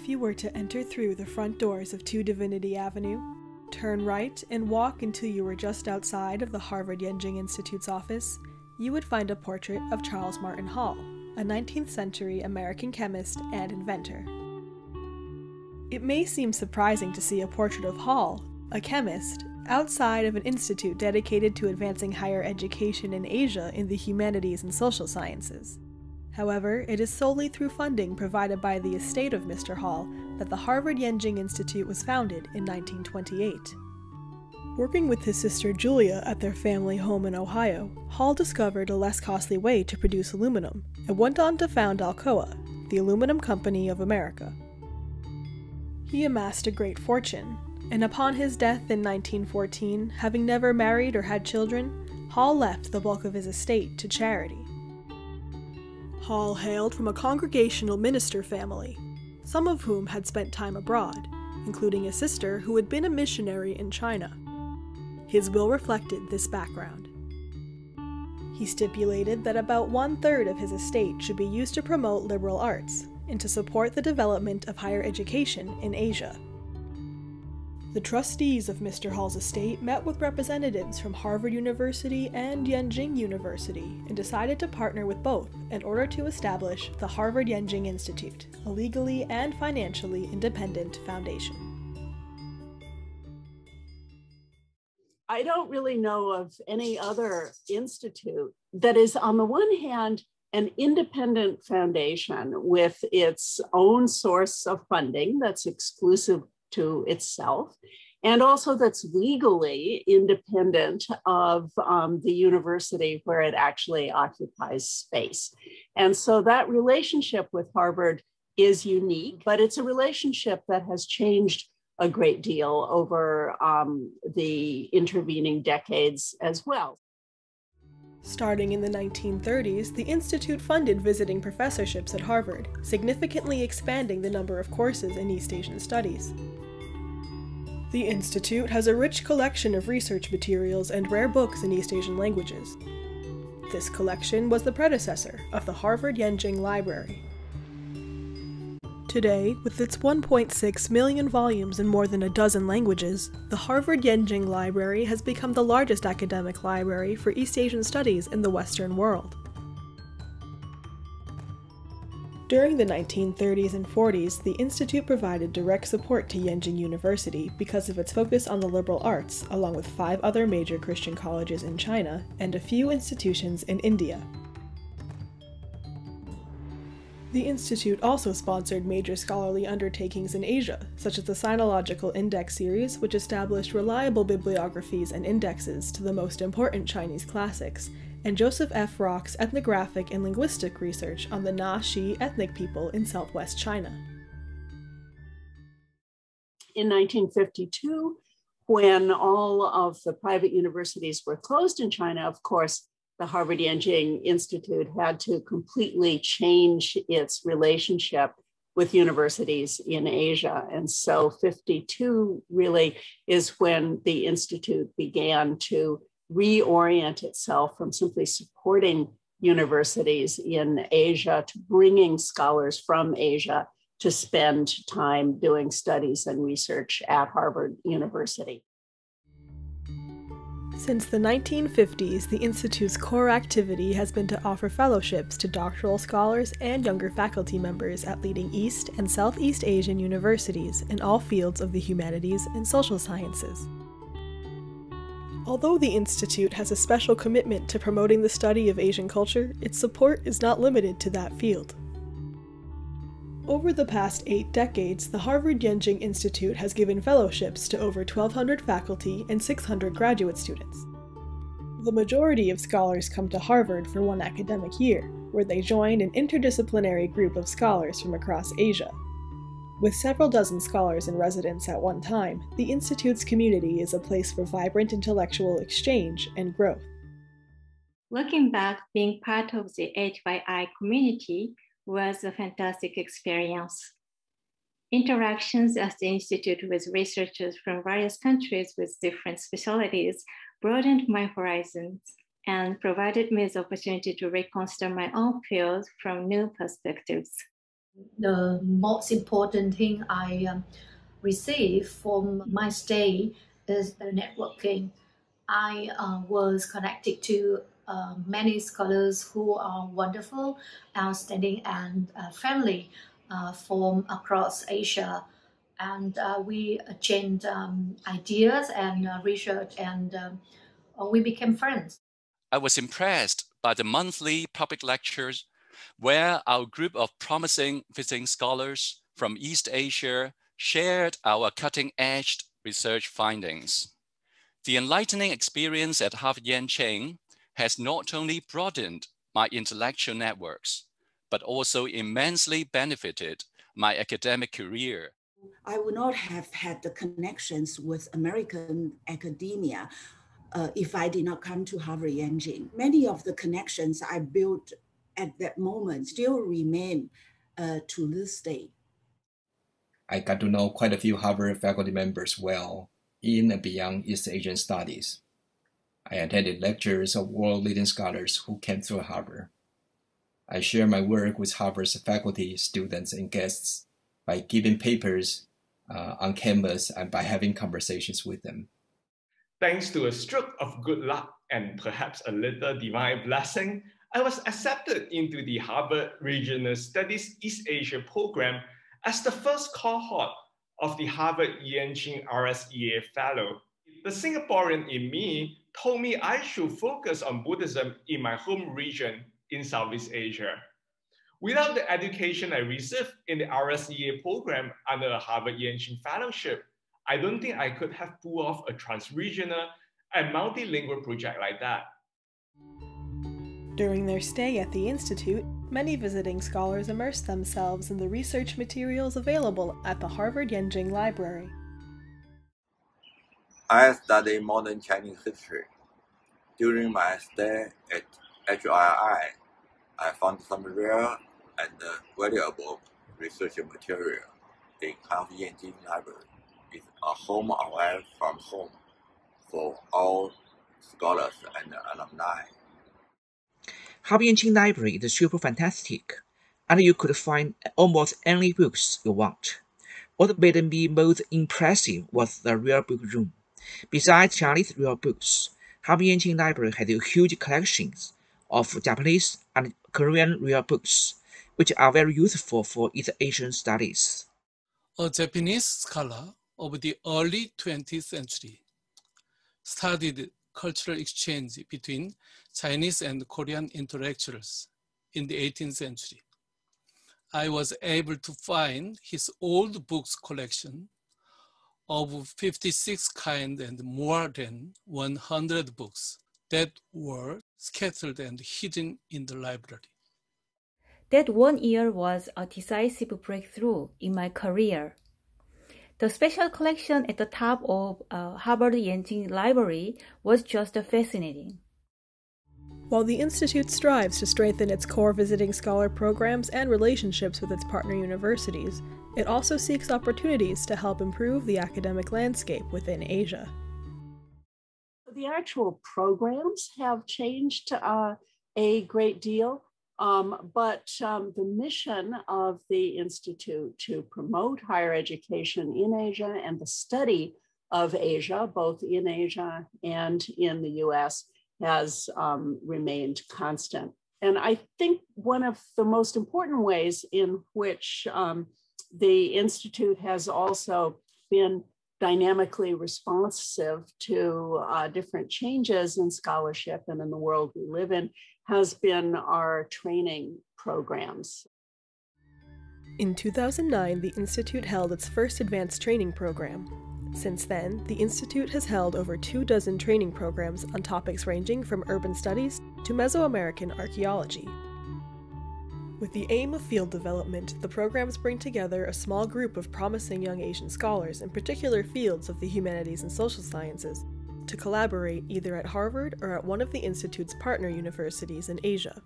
If you were to enter through the front doors of 2 Divinity Avenue, turn right and walk until you were just outside of the Harvard Yenching Institute's office, you would find a portrait of Charles Martin Hall, a 19th century American chemist and inventor. It may seem surprising to see a portrait of Hall, a chemist, outside of an institute dedicated to advancing higher education in Asia in the humanities and social sciences. However, it is solely through funding provided by the estate of Mr. Hall that the Harvard Yenching Institute was founded in 1928. Working with his sister Julia at their family home in Ohio, Hall discovered a less costly way to produce aluminum and went on to found Alcoa, the Aluminum Company of America. He amassed a great fortune, and upon his death in 1914, having never married or had children, Hall left the bulk of his estate to charity. Hall hailed from a Congregational minister family, some of whom had spent time abroad, including a sister who had been a missionary in China. His will reflected this background. He stipulated that about 1/3 of his estate should be used to promote liberal arts and to support the development of higher education in Asia. The trustees of Mr. Hall's estate met with representatives from Harvard University and Yenching University and decided to partner with both in order to establish the Harvard Yenching Institute, a legally and financially independent foundation. I don't really know of any other institute that is, on the one hand, an independent foundation with its own source of funding that's exclusive to itself, and also that's legally independent of the university where it actually occupies space. And so that relationship with Harvard is unique, but it's a relationship that has changed a great deal over the intervening decades as well. Starting in the 1930s, the Institute funded visiting professorships at Harvard, significantly expanding the number of courses in East Asian studies. The Institute has a rich collection of research materials and rare books in East Asian languages. This collection was the predecessor of the Harvard Yenching Library. Today, with its 1.6 million volumes in more than a dozen languages, the Harvard Yenching Library has become the largest academic library for East Asian studies in the Western world. During the 1930s and 40s, the Institute provided direct support to Yenching University because of its focus on the liberal arts, along with 5 other major Christian colleges in China and a few institutions in India. The Institute also sponsored major scholarly undertakings in Asia, such as the Sinological Index series, which established reliable bibliographies and indexes to the most important Chinese classics, and Joseph F. Rock's ethnographic and linguistic research on the Na-Xi ethnic people in southwest China. In 1952, when all of the private universities were closed in China, of course, the Harvard Yenching Institute had to completely change its relationship with universities in Asia. And so 52 really is when the Institute began to reorient itself from simply supporting universities in Asia to bringing scholars from Asia to spend time doing studies and research at Harvard University. Since the 1950s, the Institute's core activity has been to offer fellowships to doctoral scholars and younger faculty members at leading East and Southeast Asian universities in all fields of the humanities and social sciences. Although the Institute has a special commitment to promoting the study of Asian culture, its support is not limited to that field. Over the past 8 decades, the Harvard Yenching Institute has given fellowships to over 1,200 faculty and 600 graduate students. The majority of scholars come to Harvard for one academic year, where they join an interdisciplinary group of scholars from across Asia. With several dozen scholars in residence at one time, the Institute's community is a place for vibrant intellectual exchange and growth. Looking back, being part of the HYI community was a fantastic experience. Interactions at the Institute with researchers from various countries with different specialties broadened my horizons and provided me the opportunity to reconsider my own field from new perspectives. The most important thing I received from my stay is the networking. I was connected to many scholars who are wonderful, outstanding, and friendly from across Asia. And we exchanged ideas and research, and we became friends. I was impressed by the monthly public lectures where our group of promising visiting scholars from East Asia shared our cutting-edge research findings. The enlightening experience at Harvard Yenching has not only broadened my intellectual networks, but also immensely benefited my academic career. I would not have had the connections with American academia if I did not come to Harvard Yenching. Many of the connections I built at that moment still remain to this day. I got to know quite a few Harvard faculty members well in and beyond East Asian studies. I attended lectures of world-leading scholars who came through Harvard. I share my work with Harvard's faculty, students, and guests by giving papers on campus and by having conversations with them. Thanks to a stroke of good luck and perhaps a little divine blessing, I was accepted into the Harvard Regional Studies East Asia program as the first cohort of the Harvard Yenching RSEA Fellow. The Singaporean in me told me I should focus on Buddhism in my home region in Southeast Asia. Without the education I received in the RSEA program under a Harvard Yenching Fellowship, I don't think I could have pulled off a trans-regional and multilingual project like that. During their stay at the Institute, many visiting scholars immersed themselves in the research materials available at the Harvard Yenching Library. I study modern Chinese history. During my stay at HRI, I found some rare and valuable research material in Harvard Yenching Library. It's a home away from home for all scholars and alumni. Harvard Yenching Library is super fantastic, and you could find almost any books you want. What made me most impressive was the rare book room. Besides Chinese rare books, Harvard Yenching Library had huge collections of Japanese and Korean rare books, which are very useful for East Asian studies. A Japanese scholar of the early 20th century studied cultural exchange between Chinese and Korean intellectuals in the 18th century. I was able to find his old books collection of 56 kinds and more than 100 books that were scattered and hidden in the library. That 1 year was a decisive breakthrough in my career. The special collection at the top of Harvard Yenching Library was just fascinating. While the Institute strives to strengthen its core visiting scholar programs and relationships with its partner universities, it also seeks opportunities to help improve the academic landscape within Asia. The actual programs have changed a great deal. But the mission of the Institute to promote higher education in Asia and the study of Asia, both in Asia and in the US, has remained constant. And I think one of the most important ways in which the Institute has also been dynamically responsive to different changes in scholarship and in the world we live in has been our training programs. In 2009, the Institute held its first advanced training program. Since then, the Institute has held over 24 training programs on topics ranging from urban studies to Mesoamerican archaeology. With the aim of field development, the programs bring together a small group of promising young Asian scholars in particular fields of the humanities and social sciences to collaborate either at Harvard or at one of the Institute's partner universities in Asia.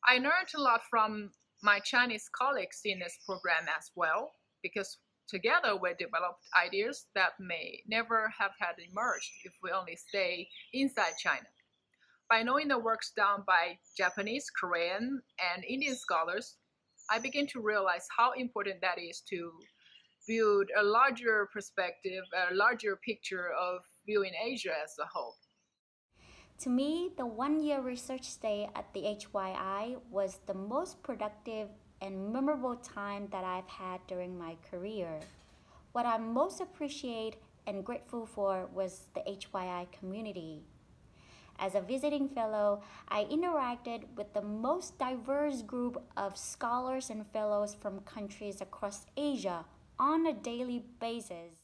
I learned a lot from my Chinese colleagues in this program as well, because together we developed ideas that may never have had emerged if we only stay inside China. By knowing the works done by Japanese, Korean, and Indian scholars, I began to realize how important that is to build a larger perspective, a larger picture of viewing Asia as a whole. To me, the one-year research stay at the HYI was the most productive and memorable time that I've had during my career. What I most appreciate and grateful for was the HYI community. As a visiting fellow, I interacted with the most diverse group of scholars and fellows from countries across Asia on a daily basis.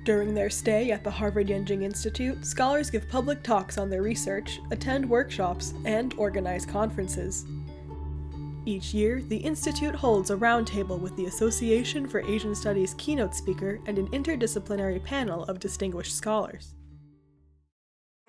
During their stay at the Harvard Yenching Institute, scholars give public talks on their research, attend workshops, and organize conferences. Each year, the Institute holds a roundtable with the Association for Asian Studies keynote speaker and an interdisciplinary panel of distinguished scholars.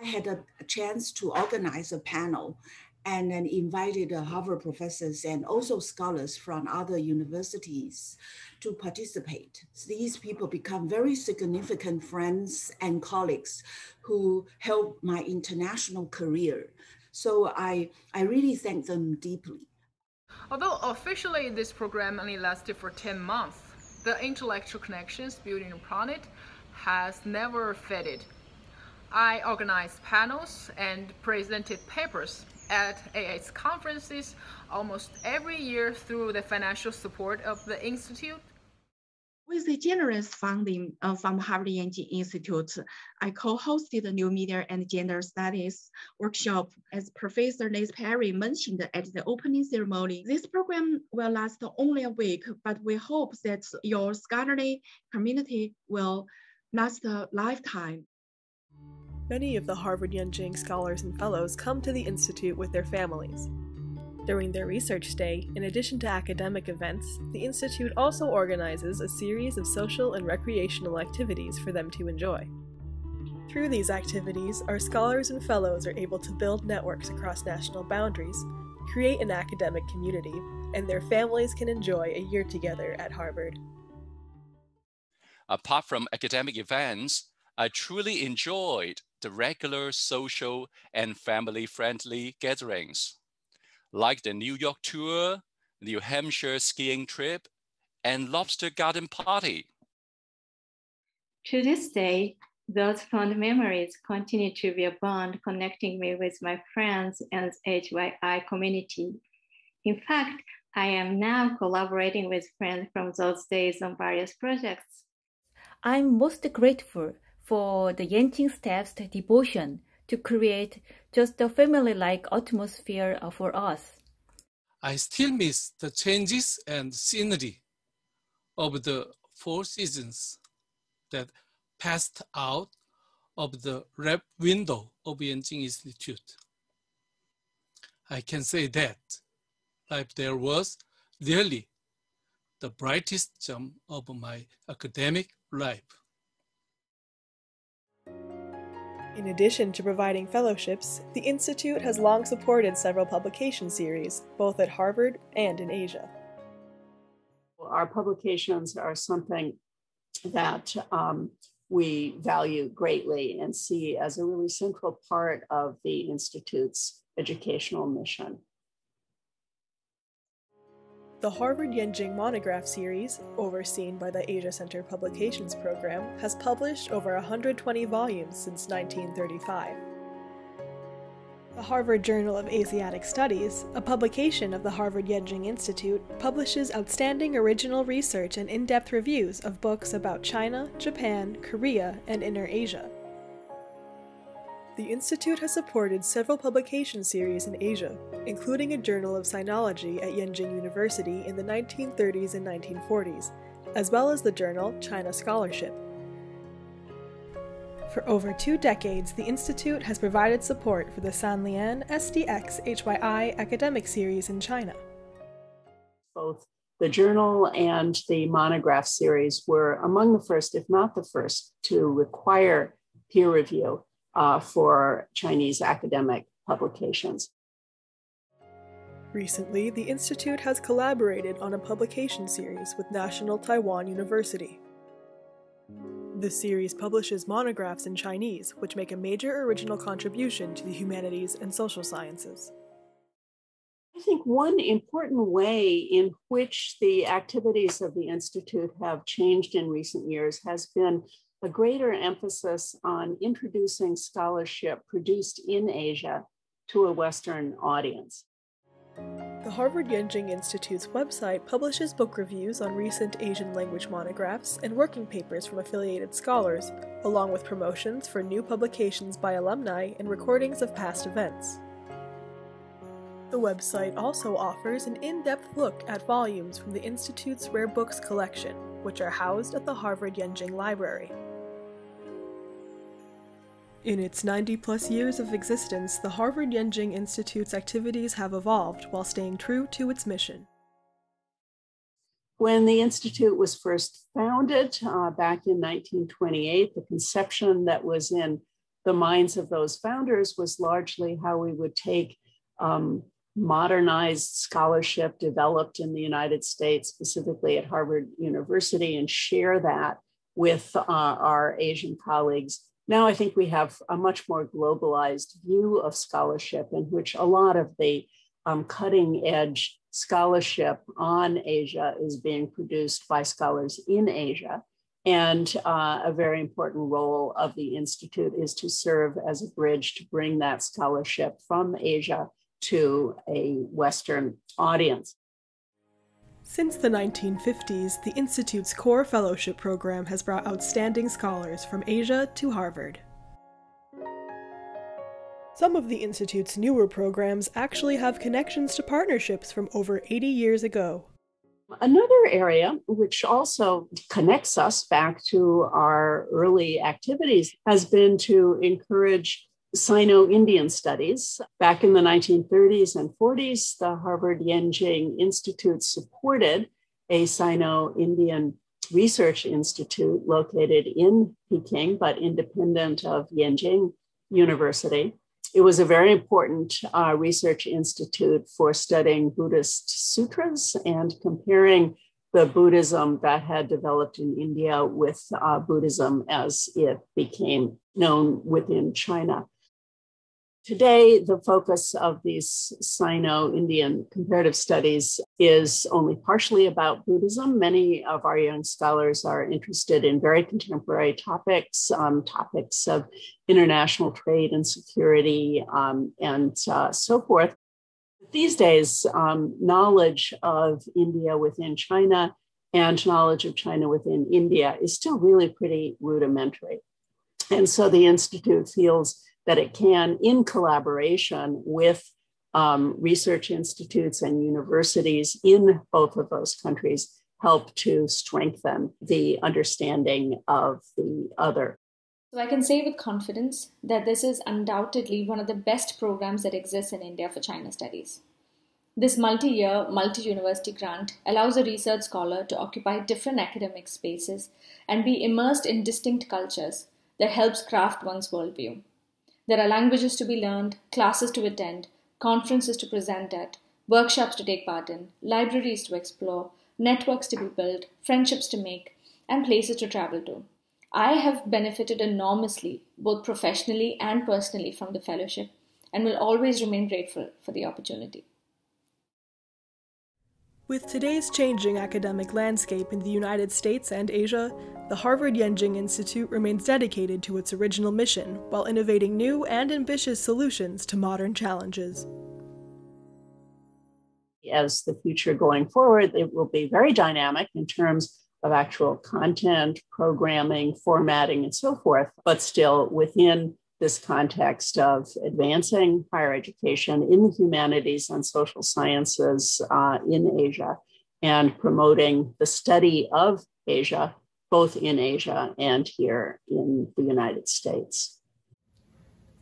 I had a chance to organize a panel and then invited Harvard professors and also scholars from other universities to participate. These people become very significant friends and colleagues who helped my international career. So I really thank them deeply. Although officially this program only lasted for 10 months, the intellectual connections building upon it has never faded. I organized panels and presented papers at AA's conferences almost every year through the financial support of the Institute. With the generous funding from Harvard Yenching Institute, I co-hosted the New Media and Gender Studies workshop, as Professor Liz Perry mentioned at the opening ceremony. This program will last only a week, but we hope that your scholarly community will last a lifetime. Many of the Harvard Yenching scholars and fellows come to the Institute with their families. During their research stay, in addition to academic events, the Institute also organizes a series of social and recreational activities for them to enjoy. Through these activities, our scholars and fellows are able to build networks across national boundaries, create an academic community, and their families can enjoy a year together at Harvard. Apart from academic events, I truly enjoyed the regular social and family-friendly gatherings, like the New York tour, New Hampshire skiing trip, and lobster garden party. To this day, those fond memories continue to be a bond connecting me with my friends and HYI community. In fact, I am now collaborating with friends from those days on various projects. I'm most grateful for the Yenching staff's devotion to create just a family-like atmosphere for us. I still miss the changes and scenery of the 4 seasons that passed out of the rep window of Yenching Institute. I can say that life there was really the brightest gem of my academic life. In addition to providing fellowships, the Institute has long supported several publication series, both at Harvard and in Asia. Our publications are something that we value greatly and see as a really central part of the Institute's educational mission. The Harvard Yenching Monograph Series, overseen by the Asia Center Publications Program, has published over 120 volumes since 1935. The Harvard Journal of Asiatic Studies, a publication of the Harvard Yenching Institute, publishes outstanding original research and in-depth reviews of books about China, Japan, Korea, and Inner Asia. The Institute has supported several publication series in Asia, including a Journal of Sinology at Yenching University in the 1930s and 1940s, as well as the journal China Scholarship. For over 2 decades, the Institute has provided support for the Sanlian SDX HYI academic series in China. Both the journal and the monograph series were among the first, if not the first, to require peer review for Chinese academic publications. Recently, the Institute has collaborated on a publication series with National Taiwan University. This series publishes monographs in Chinese, which make a major original contribution to the humanities and social sciences. I think one important way in which the activities of the Institute have changed in recent years has been a greater emphasis on introducing scholarship produced in Asia to a Western audience. The Harvard Yenching Institute's website publishes book reviews on recent Asian language monographs and working papers from affiliated scholars, along with promotions for new publications by alumni and recordings of past events. The website also offers an in-depth look at volumes from the Institute's rare books collection, which are housed at the Harvard Yenching Library. In its 90-plus years of existence, the Harvard Yenching Institute's activities have evolved while staying true to its mission. When the Institute was first founded back in 1928, the conception that was in the minds of those founders was largely how we would take modernized scholarship developed in the United States, specifically at Harvard University, and share that with our Asian colleagues. Now I think we have a much more globalized view of scholarship in which a lot of the cutting edge scholarship on Asia is being produced by scholars in Asia. And a very important role of the Institute is to serve as a bridge to bring that scholarship from Asia to a Western audience. Since the 1950s, the Institute's core fellowship program has brought outstanding scholars from Asia to Harvard. Some of the Institute's newer programs actually have connections to partnerships from over 80 years ago. Another area which also connects us back to our early activities has been to encourage Sino-Indian studies. Back in the 1930s and 40s, the Harvard Yenching Institute supported a Sino-Indian research institute located in Peking, but independent of Yenching University. It was a very important research institute for studying Buddhist sutras and comparing the Buddhism that had developed in India with Buddhism as it became known within China. Today, the focus of these Sino-Indian comparative studies is only partially about Buddhism. Many of our young scholars are interested in very contemporary topics, topics of international trade and security, and so forth. These days, knowledge of India within China and knowledge of China within India is still really pretty rudimentary. And so the Institute feels that it can, in collaboration with research institutes and universities in both of those countries, help to strengthen the understanding of the other. So I can say with confidence that this is undoubtedly one of the best programs that exists in India for China studies. This multi-year, multi-university grant allows a research scholar to occupy different academic spaces and be immersed in distinct cultures that helps craft one's worldview. There are languages to be learned, classes to attend, conferences to present at, workshops to take part in, libraries to explore, networks to be built, friendships to make, and places to travel to. I have benefited enormously, both professionally and personally, from the fellowship, and will always remain grateful for the opportunity. With today's changing academic landscape in the United States and Asia, the Harvard Yenching Institute remains dedicated to its original mission while innovating new and ambitious solutions to modern challenges. As the future going forward, it will be very dynamic in terms of actual content, programming, formatting, and so forth, but still within this context of advancing higher education in the humanities and social sciences in Asia and promoting the study of Asia, both in Asia and here in the United States.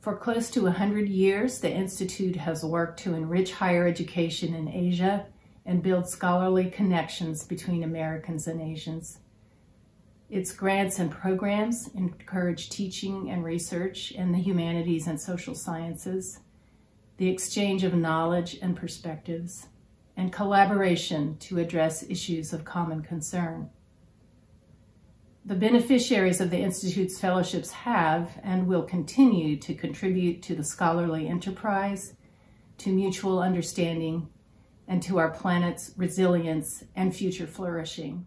For close to 100 years, the Institute has worked to enrich higher education in Asia and build scholarly connections between Americans and Asians. Its grants and programs encourage teaching and research in the humanities and social sciences, the exchange of knowledge and perspectives, and collaboration to address issues of common concern. The beneficiaries of the Institute's fellowships have and will continue to contribute to the scholarly enterprise, to mutual understanding, and to our planet's resilience and future flourishing.